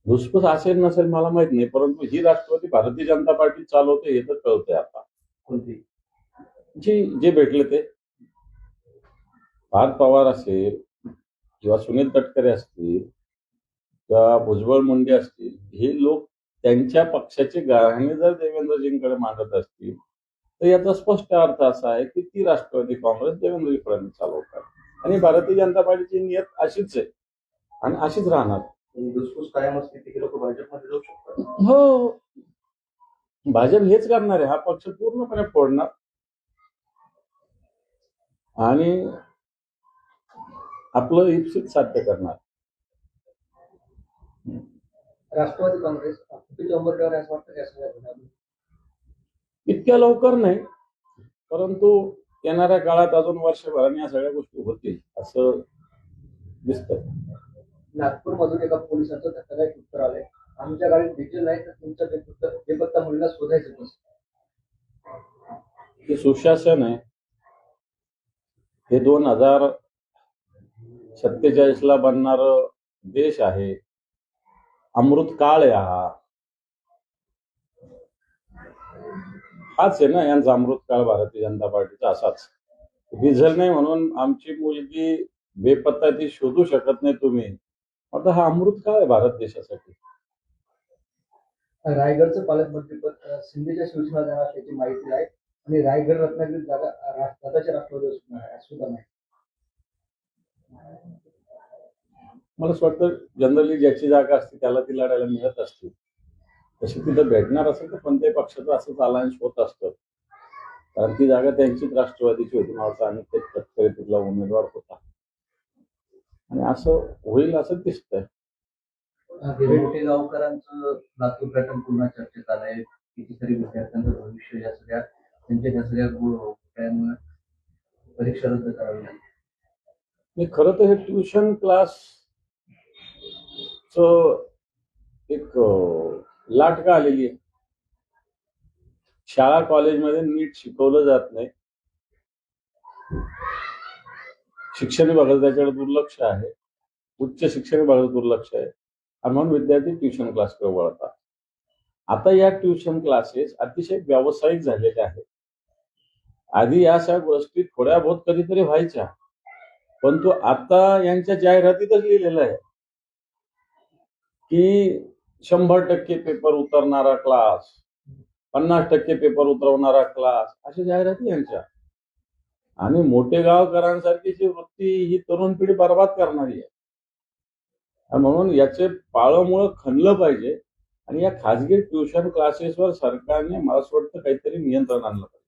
धुसफूस असेल नसेल मला माहित नाही, परंतु ही राष्ट्रवादी भारतीय जनता पार्टी चालवते हे तर कळतंय आता. कोणती? जे भेटले ते पार्थ पवार असेल किंवा सुनील तटकरे असतील किंवा भुजबळ मुंडे असतील, हे लोक त्यांच्या पक्षाचे गाऱ्हाणे जर देवेंद्रजींकडे मांडत असतील तर याचा स्पष्ट अर्थ असा आहे की ती राष्ट्रवादी काँग्रेस देवेंद्रजी फडणवीस चालवतात आणि भारतीय जनता पार्टीची नियत अशीच आहे आणि अशीच राहणार. धुसफूस कायम असते ते लोक भाजपमध्ये जाऊ शकतात. हो, भाजप हेच करणार आहे, हा पक्ष पूर्णपणे फोडणार आणि आपलं इप्सित साध्य करणार. राष्ट्रवादी काँग्रेस फुटीच्या उंबरठ्यावर असं वाटतं की असं इतक्या लवकर नाही, परंतु येणाऱ्या काळात अजून वर्षभराने या सगळ्या गोष्टी होतील असं दिसतंय. नागपूरमधून एका पोलिसांचं धक्कादायक उत्तर आलंय, आमच्या गाडीत डिझेल नाही तर तुमच्या बेपत्ता मुलीला शोधायचं कसं? हे सुशासन आहे. हे 2047 ला बनणार देश आहे. अमृत काळ आहे हाच आहे ना यांचा अमृत काळ भारतीय जनता पार्टीचा असाच. डिझेल नाही म्हणून आमची मुलगी बेपत्ता ती शोधू शकत नाही तुम्ही, आता हा अमृत काळ आहे भारत देशासाठी. रायगडचं पालकमंत्रीपद शिंदेच्या शिवसेना जाणार असल्याची माहिती आहे आणि रायगड रत्नागिरी जागा स्वतःच्या राष्ट्रवादी सुद्धा नाही. मला असं वाटतं जनरली ज्याची जागा असते त्याला ती लढायला मिळत असते. तशी तिथं भेटणार असेल तर कोणत्याही पक्षाचं असंच अलायन्स होत असतं, कारण ती जागा त्यांचीच राष्ट्रवादीची होती. मला आणि ते तटकरे तिथला उमेदवार होता आणि असं होईल असं दिसतंय. मोठेगावकरांचं लातूर पॅटर्न पुन्हा चर्चेत आलंय. कितीतरी विद्यार्थ्यांचं भविष्य या सगळ्या त्यांच्या सगळ्या परीक्षा रद्द करावी लागली. खरं तर हे ट्युशन क्लास एक लाट का आलेली आहे. शाळा कॉलेजमध्ये नीट शिकवलं जात नाही, शिक्षण विभागाचं त्याच्याकडे दुर्लक्ष आहे, उच्च शिक्षण विभागाचं दुर्लक्ष आहे आणि म्हणून विद्यार्थी ट्युशन क्लासकडे वळतात. आता या ट्युशन क्लासेस अतिशय व्यावसायिक झालेले आहेत. आधी या सगळ्या गोष्टी थोड्या बहुत कधीतरी व्हायच्या, परंतु आता यांच्या जाहिरातीतच लिहिलेलं आहे की 100% पेपर उतरणारा क्लास, 50% पेपर उतरवणारा क्लास, अशा जाहिराती यांच्या. आणि मोठेगावकरांसारखीची वृत्ती ही तरुण पिढी बर्बाद करणारी आहे. म्हणून याचे पाळमुळं खणलं पाहिजे आणि या खाजगी ट्युशन क्लासेसवर सरकारने मला असं वाटतं काहीतरी नियंत्रण आणलं पाहिजे.